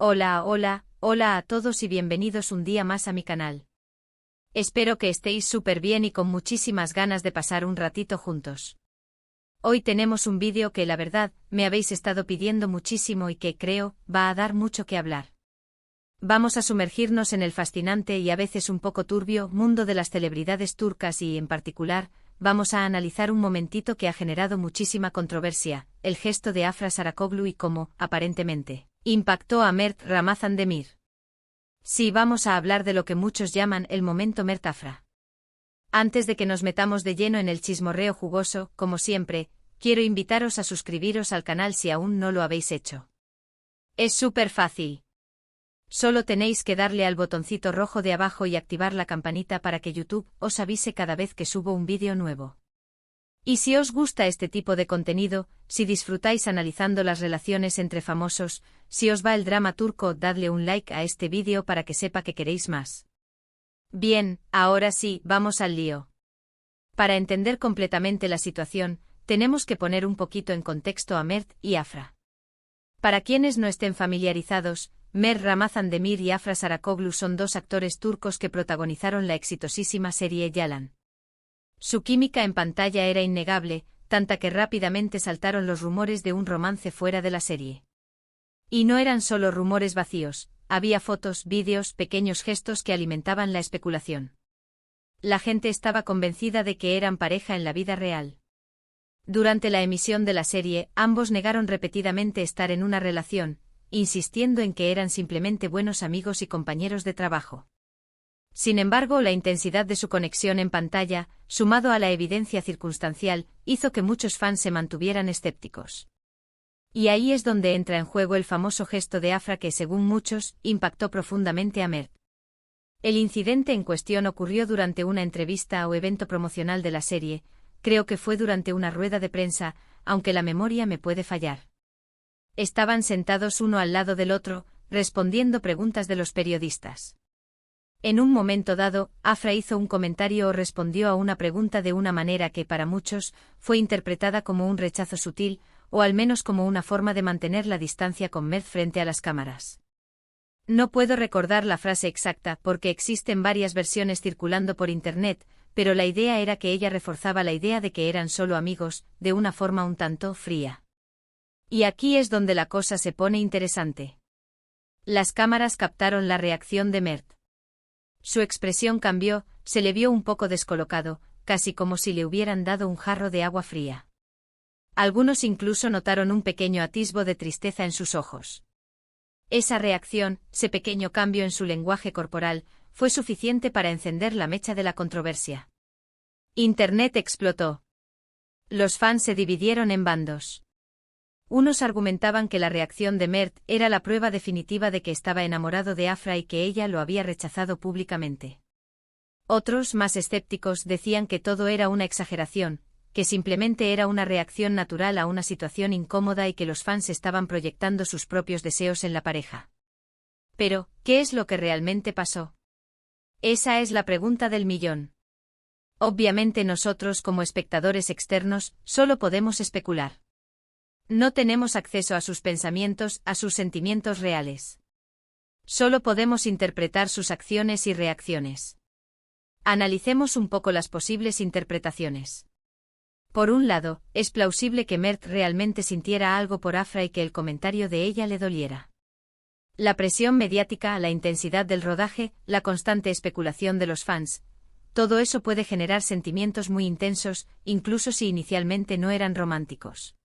Hola a todos y bienvenidos un día más a mi canal. Espero que estéis súper bien y con muchísimas ganas de pasar un ratito juntos. Hoy tenemos un vídeo que la verdad, me habéis estado pidiendo muchísimo y que creo, va a dar mucho que hablar. Vamos a sumergirnos en el fascinante y a veces un poco turbio mundo de las celebridades turcas y, en particular, vamos a analizar un momentito que ha generado muchísima controversia, el gesto de Afra Saracoglu y cómo, aparentemente, impactó a Mert Ramazan Demir. Sí, vamos a hablar de lo que muchos llaman el momento Mert Afra. Antes de que nos metamos de lleno en el chismorreo jugoso, como siempre, quiero invitaros a suscribiros al canal si aún no lo habéis hecho. Es súper fácil. Solo tenéis que darle al botoncito rojo de abajo y activar la campanita para que YouTube os avise cada vez que subo un vídeo nuevo. Y si os gusta este tipo de contenido, si disfrutáis analizando las relaciones entre famosos, si os va el drama turco, dadle un like a este vídeo para que sepa que queréis más. Bien, ahora sí, vamos al lío. Para entender completamente la situación, tenemos que poner un poquito en contexto a Mert y Afra. Para quienes no estén familiarizados, Mert Ramazan Demir y Afra Saracoglu son dos actores turcos que protagonizaron la exitosísima serie Yalan. Su química en pantalla era innegable, tanta que rápidamente saltaron los rumores de un romance fuera de la serie. Y no eran solo rumores vacíos, había fotos, vídeos, pequeños gestos que alimentaban la especulación. La gente estaba convencida de que eran pareja en la vida real. Durante la emisión de la serie, ambos negaron repetidamente estar en una relación, insistiendo en que eran simplemente buenos amigos y compañeros de trabajo. Sin embargo, la intensidad de su conexión en pantalla, sumado a la evidencia circunstancial, hizo que muchos fans se mantuvieran escépticos. Y ahí es donde entra en juego el famoso gesto de Afra que, según muchos, impactó profundamente a Mert. El incidente en cuestión ocurrió durante una entrevista o evento promocional de la serie, creo que fue durante una rueda de prensa, aunque la memoria me puede fallar. Estaban sentados uno al lado del otro, respondiendo preguntas de los periodistas. En un momento dado, Afra hizo un comentario o respondió a una pregunta de una manera que para muchos fue interpretada como un rechazo sutil, o al menos como una forma de mantener la distancia con Mert frente a las cámaras. No puedo recordar la frase exacta porque existen varias versiones circulando por internet, pero la idea era que ella reforzaba la idea de que eran solo amigos, de una forma un tanto fría. Y aquí es donde la cosa se pone interesante. Las cámaras captaron la reacción de Mert. Su expresión cambió, se le vio un poco descolocado, casi como si le hubieran dado un jarro de agua fría. Algunos incluso notaron un pequeño atisbo de tristeza en sus ojos. Esa reacción, ese pequeño cambio en su lenguaje corporal, fue suficiente para encender la mecha de la controversia. Internet explotó. Los fans se dividieron en bandos. Unos argumentaban que la reacción de Mert era la prueba definitiva de que estaba enamorado de Afra y que ella lo había rechazado públicamente. Otros, más escépticos, decían que todo era una exageración, que simplemente era una reacción natural a una situación incómoda y que los fans estaban proyectando sus propios deseos en la pareja. Pero, ¿qué es lo que realmente pasó? Esa es la pregunta del millón. Obviamente nosotros como espectadores externos, solo podemos especular. No tenemos acceso a sus pensamientos, a sus sentimientos reales. Solo podemos interpretar sus acciones y reacciones. Analicemos un poco las posibles interpretaciones. Por un lado, es plausible que Mert realmente sintiera algo por Afra y que el comentario de ella le doliera. La presión mediática, la intensidad del rodaje, la constante especulación de los fans, todo eso puede generar sentimientos muy intensos, incluso si inicialmente no eran románticos.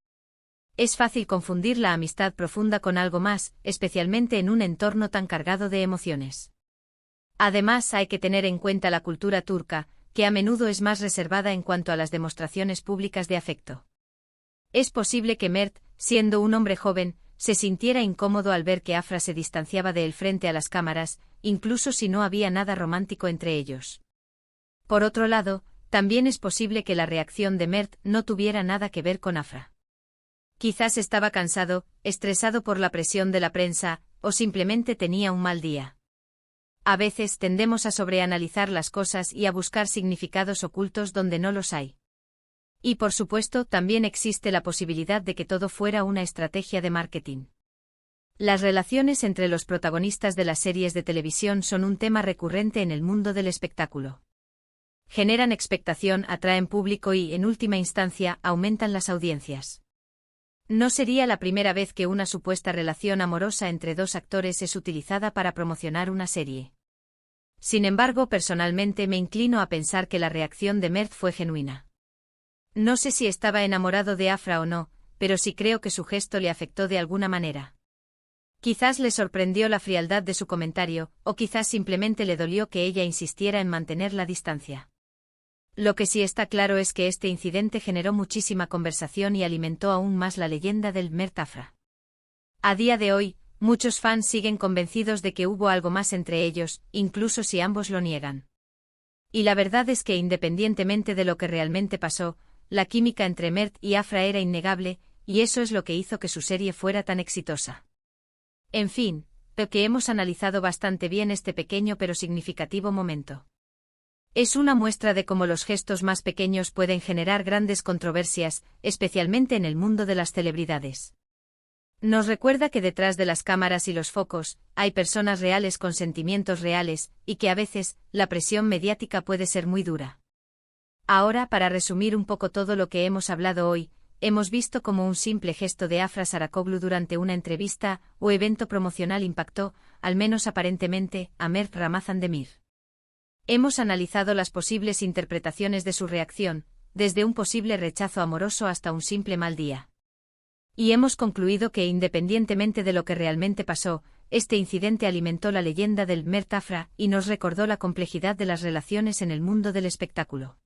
Es fácil confundir la amistad profunda con algo más, especialmente en un entorno tan cargado de emociones. Además, hay que tener en cuenta la cultura turca, que a menudo es más reservada en cuanto a las demostraciones públicas de afecto. Es posible que Mert, siendo un hombre joven, se sintiera incómodo al ver que Afra se distanciaba de él frente a las cámaras, incluso si no había nada romántico entre ellos. Por otro lado, también es posible que la reacción de Mert no tuviera nada que ver con Afra. Quizás estaba cansado, estresado por la presión de la prensa, o simplemente tenía un mal día. A veces tendemos a sobreanalizar las cosas y a buscar significados ocultos donde no los hay. Y por supuesto, también existe la posibilidad de que todo fuera una estrategia de marketing. Las relaciones entre los protagonistas de las series de televisión son un tema recurrente en el mundo del espectáculo. Generan expectación, atraen público y, en última instancia, aumentan las audiencias. No sería la primera vez que una supuesta relación amorosa entre dos actores es utilizada para promocionar una serie. Sin embargo, personalmente me inclino a pensar que la reacción de Mert fue genuina. No sé si estaba enamorado de Afra o no, pero sí creo que su gesto le afectó de alguna manera. Quizás le sorprendió la frialdad de su comentario, o quizás simplemente le dolió que ella insistiera en mantener la distancia. Lo que sí está claro es que este incidente generó muchísima conversación y alimentó aún más la leyenda del Mert Afra. A día de hoy, muchos fans siguen convencidos de que hubo algo más entre ellos, incluso si ambos lo niegan. Y la verdad es que independientemente de lo que realmente pasó, la química entre Mert y Afra era innegable, y eso es lo que hizo que su serie fuera tan exitosa. En fin, creo que hemos analizado bastante bien este pequeño pero significativo momento. Es una muestra de cómo los gestos más pequeños pueden generar grandes controversias, especialmente en el mundo de las celebridades. Nos recuerda que detrás de las cámaras y los focos, hay personas reales con sentimientos reales, y que a veces, la presión mediática puede ser muy dura. Ahora, para resumir un poco todo lo que hemos hablado hoy, hemos visto cómo un simple gesto de Afra Saracoglu durante una entrevista o evento promocional impactó, al menos aparentemente, a Mert Ramazan Demir. Hemos analizado las posibles interpretaciones de su reacción, desde un posible rechazo amoroso hasta un simple mal día. Y hemos concluido que independientemente de lo que realmente pasó, este incidente alimentó la leyenda del Mert Afra y nos recordó la complejidad de las relaciones en el mundo del espectáculo.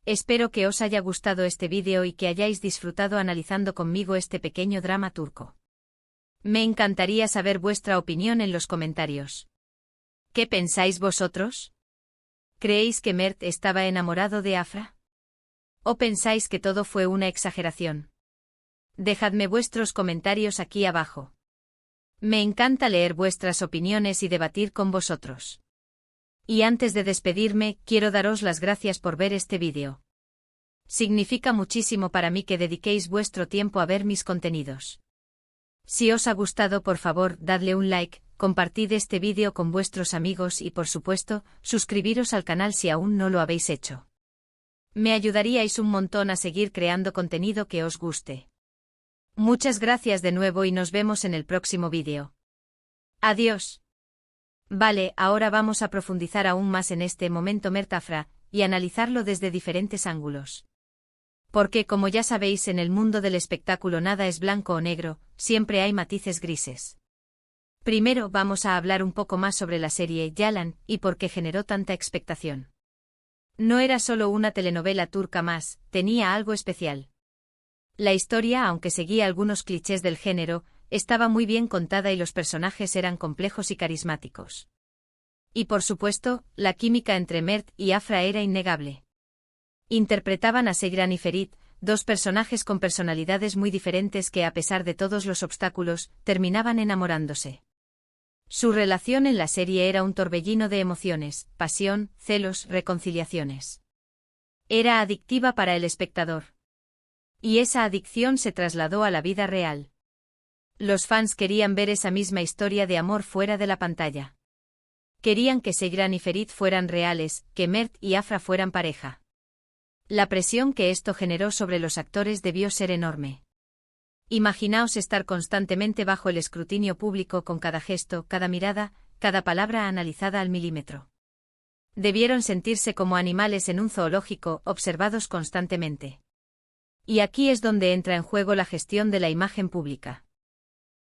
Espero que os haya gustado este vídeo y que hayáis disfrutado analizando conmigo este pequeño drama turco. Me encantaría saber vuestra opinión en los comentarios. ¿Qué pensáis vosotros? ¿Creéis que Mert estaba enamorado de Afra? ¿O pensáis que todo fue una exageración? Dejadme vuestros comentarios aquí abajo. Me encanta leer vuestras opiniones y debatir con vosotros. Y antes de despedirme, quiero daros las gracias por ver este vídeo. Significa muchísimo para mí que dediquéis vuestro tiempo a ver mis contenidos. Si os ha gustado, por favor, dadle un like, compartid este vídeo con vuestros amigos y, por supuesto, suscribiros al canal si aún no lo habéis hecho. Me ayudaríais un montón a seguir creando contenido que os guste. Muchas gracias de nuevo y nos vemos en el próximo vídeo. Adiós. Vale, ahora vamos a profundizar aún más en este momento Mert Afra, y analizarlo desde diferentes ángulos. Porque, como ya sabéis, en el mundo del espectáculo nada es blanco o negro, siempre hay matices grises. Primero vamos a hablar un poco más sobre la serie Yalan y por qué generó tanta expectación. No era solo una telenovela turca más, tenía algo especial. La historia, aunque seguía algunos clichés del género, estaba muy bien contada y los personajes eran complejos y carismáticos. Y por supuesto, la química entre Mert y Afra era innegable. Interpretaban a Seyran y Ferit, dos personajes con personalidades muy diferentes que a pesar de todos los obstáculos, terminaban enamorándose. Su relación en la serie era un torbellino de emociones, pasión, celos, reconciliaciones. Era adictiva para el espectador. Y esa adicción se trasladó a la vida real. Los fans querían ver esa misma historia de amor fuera de la pantalla. Querían que Seyran y Ferit fueran reales, que Mert y Afra fueran pareja. La presión que esto generó sobre los actores debió ser enorme. Imaginaos estar constantemente bajo el escrutinio público con cada gesto, cada mirada, cada palabra analizada al milímetro. Debieron sentirse como animales en un zoológico, observados constantemente. Y aquí es donde entra en juego la gestión de la imagen pública.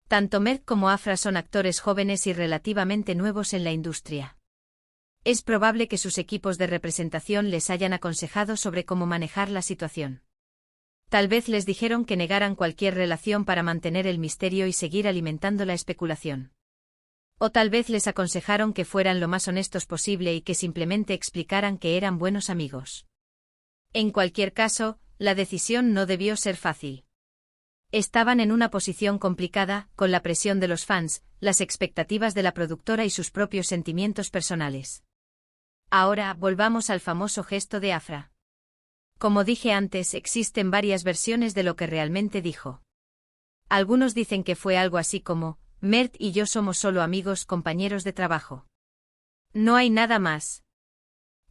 Tanto Mert como Afra son actores jóvenes y relativamente nuevos en la industria. Es probable que sus equipos de representación les hayan aconsejado sobre cómo manejar la situación. Tal vez les dijeron que negaran cualquier relación para mantener el misterio y seguir alimentando la especulación. O tal vez les aconsejaron que fueran lo más honestos posible y que simplemente explicaran que eran buenos amigos. En cualquier caso, la decisión no debió ser fácil. Estaban en una posición complicada, con la presión de los fans, las expectativas de la productora y sus propios sentimientos personales. Ahora, volvamos al famoso gesto de Afra. Como dije antes, existen varias versiones de lo que realmente dijo. Algunos dicen que fue algo así como, Mert y yo somos solo amigos, compañeros de trabajo. No hay nada más.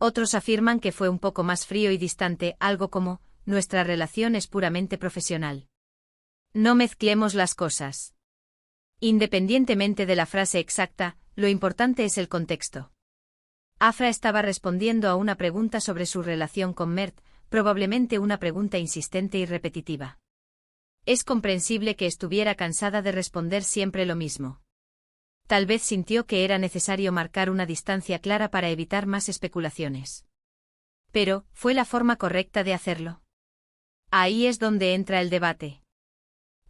Otros afirman que fue un poco más frío y distante, algo como, nuestra relación es puramente profesional. No mezclemos las cosas. Independientemente de la frase exacta, lo importante es el contexto. Afra estaba respondiendo a una pregunta sobre su relación con Mert, probablemente una pregunta insistente y repetitiva. Es comprensible que estuviera cansada de responder siempre lo mismo. Tal vez sintió que era necesario marcar una distancia clara para evitar más especulaciones. Pero, ¿fue la forma correcta de hacerlo? Ahí es donde entra el debate.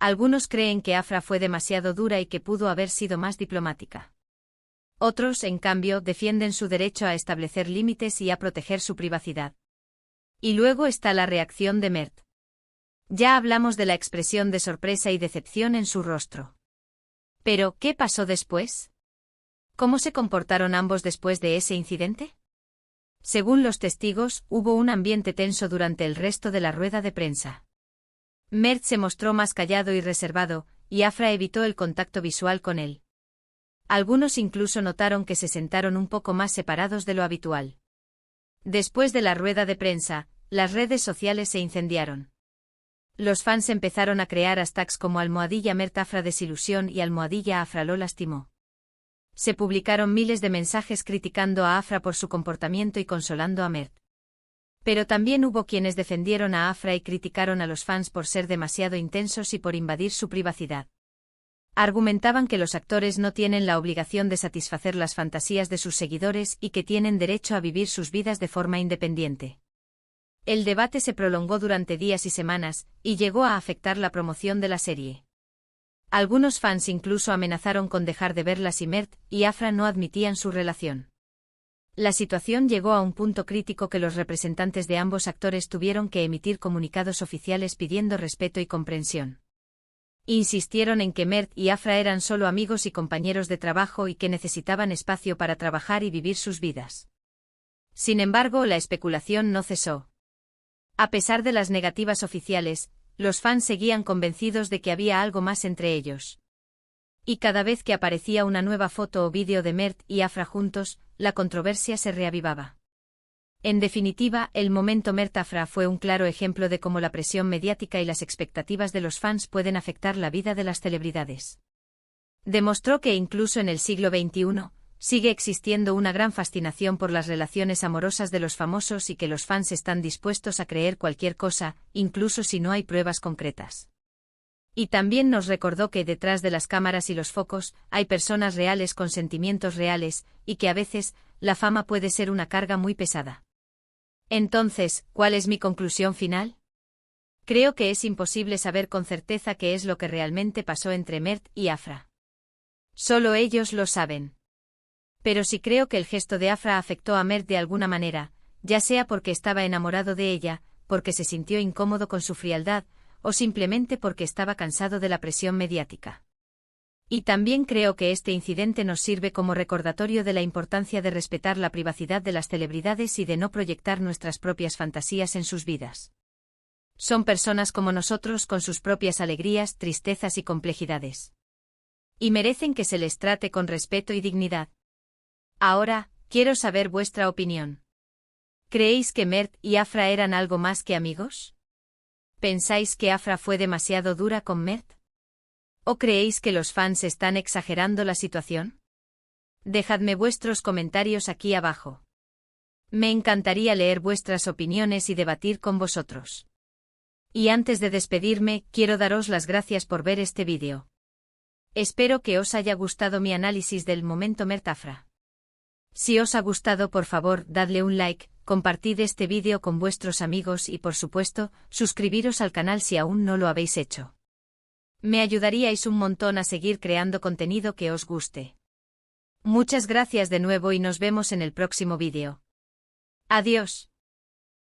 Algunos creen que Afra fue demasiado dura y que pudo haber sido más diplomática. Otros, en cambio, defienden su derecho a establecer límites y a proteger su privacidad. Y luego está la reacción de Mert. Ya hablamos de la expresión de sorpresa y decepción en su rostro. Pero, ¿qué pasó después? ¿Cómo se comportaron ambos después de ese incidente? Según los testigos, hubo un ambiente tenso durante el resto de la rueda de prensa. Mert se mostró más callado y reservado, y Afra evitó el contacto visual con él. Algunos incluso notaron que se sentaron un poco más separados de lo habitual. Después de la rueda de prensa, las redes sociales se incendiaron. Los fans empezaron a crear hashtags como #Mert Afra desilusión y #Afra lo lastimó. Se publicaron miles de mensajes criticando a Afra por su comportamiento y consolando a Mert. Pero también hubo quienes defendieron a Afra y criticaron a los fans por ser demasiado intensos y por invadir su privacidad. Argumentaban que los actores no tienen la obligación de satisfacer las fantasías de sus seguidores y que tienen derecho a vivir sus vidas de forma independiente. El debate se prolongó durante días y semanas, y llegó a afectar la promoción de la serie. Algunos fans incluso amenazaron con dejar de verla si Mert y Afra no admitían su relación. La situación llegó a un punto crítico que los representantes de ambos actores tuvieron que emitir comunicados oficiales pidiendo respeto y comprensión. Insistieron en que Mert y Afra eran solo amigos y compañeros de trabajo y que necesitaban espacio para trabajar y vivir sus vidas. Sin embargo, la especulación no cesó. A pesar de las negativas oficiales, los fans seguían convencidos de que había algo más entre ellos. Y cada vez que aparecía una nueva foto o vídeo de Mert y Afra juntos, la controversia se reavivaba. En definitiva, el momento Mert-Afra fue un claro ejemplo de cómo la presión mediática y las expectativas de los fans pueden afectar la vida de las celebridades. Demostró que incluso en el siglo XXI, sigue existiendo una gran fascinación por las relaciones amorosas de los famosos y que los fans están dispuestos a creer cualquier cosa, incluso si no hay pruebas concretas. Y también nos recordó que detrás de las cámaras y los focos, hay personas reales con sentimientos reales, y que a veces, la fama puede ser una carga muy pesada. Entonces, ¿cuál es mi conclusión final? Creo que es imposible saber con certeza qué es lo que realmente pasó entre Mert y Afra. Solo ellos lo saben. Pero sí creo que el gesto de Afra afectó a Mert de alguna manera, ya sea porque estaba enamorado de ella, porque se sintió incómodo con su frialdad, o simplemente porque estaba cansado de la presión mediática. Y también creo que este incidente nos sirve como recordatorio de la importancia de respetar la privacidad de las celebridades y de no proyectar nuestras propias fantasías en sus vidas. Son personas como nosotros con sus propias alegrías, tristezas y complejidades. Y merecen que se les trate con respeto y dignidad. Ahora, quiero saber vuestra opinión. ¿Creéis que Mert y Afra eran algo más que amigos? ¿Pensáis que Afra fue demasiado dura con Mert? ¿O creéis que los fans están exagerando la situación? Dejadme vuestros comentarios aquí abajo. Me encantaría leer vuestras opiniones y debatir con vosotros. Y antes de despedirme, quiero daros las gracias por ver este vídeo. Espero que os haya gustado mi análisis del momento Mert-Afra. Si os ha gustado, por favor, dadle un like, compartid este vídeo con vuestros amigos y, por supuesto, suscribiros al canal si aún no lo habéis hecho. Me ayudaríais un montón a seguir creando contenido que os guste. Muchas gracias de nuevo y nos vemos en el próximo vídeo. Adiós.